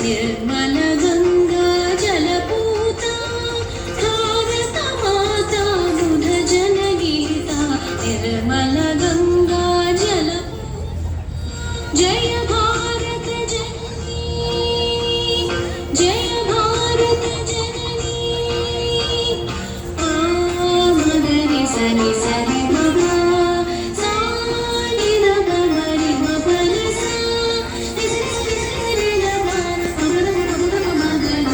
నిర్మల గంగా జలపూత భారత మాత బుధ జనగీత నిర్మల గంగా జయ భారత జననీ జయ భారత జననీ మగరి సని సరి మగ సాని రగ మరి మపల సా నిసరి సరి రగ మగరి మగరి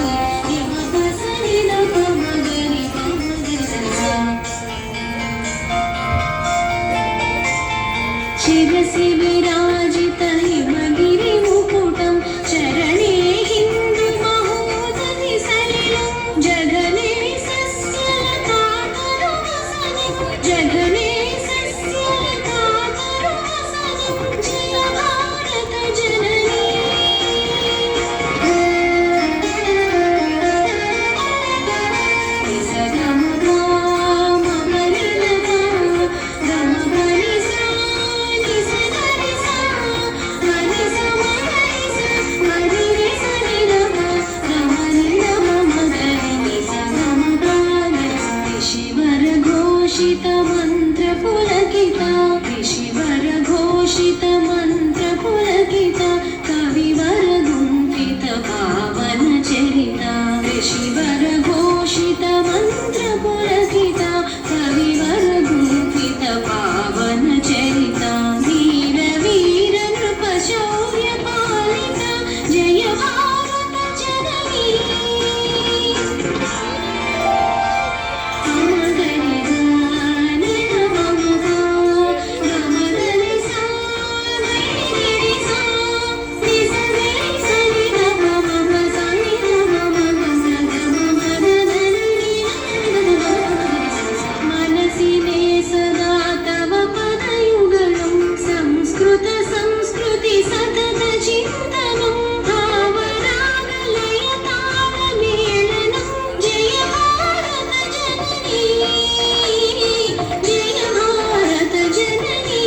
మప సరి రగ మగరి మగరి సరి సా శిరసి విరాజిత హిమగిరి ముకుటం చరణే హిందూ మహోదధి సలిలం జగనే సస్యలతాతరు వసని జగనే సస్యలతాతరు వసని జయ భారత జననీ నిసగమగా మమనిలగా గమగని సా నిసగని సా మరి సమగని సా మరి నిసని రగ రమని రమ మగని నిసగమగా ఋషివర ఘోషిత మంత్ర పులకిత ఋషివర ఘోషిత మంత్ర పులకిత కవివర గుంఫిత పావన చరిత ఋషివర ఘోషిత మంత్ర పులకిత కవివర గుంఫిత పావన చరిత వీర వీర నృప శౌర్య పాలిత జయ భారత జననీ అమగరి గాని రమముగా గమగరి సా నిరి సా నిసరి సరి రమ మమ సని రమ మమ సగ మమ ధనని మనసినే సదా తవ పదయుగళం సంస్కృత సంస్కృతి సతత చింతనం భావరాగలయ తాళ మేళనం జయ భారత జననీ జయ భారత జననీ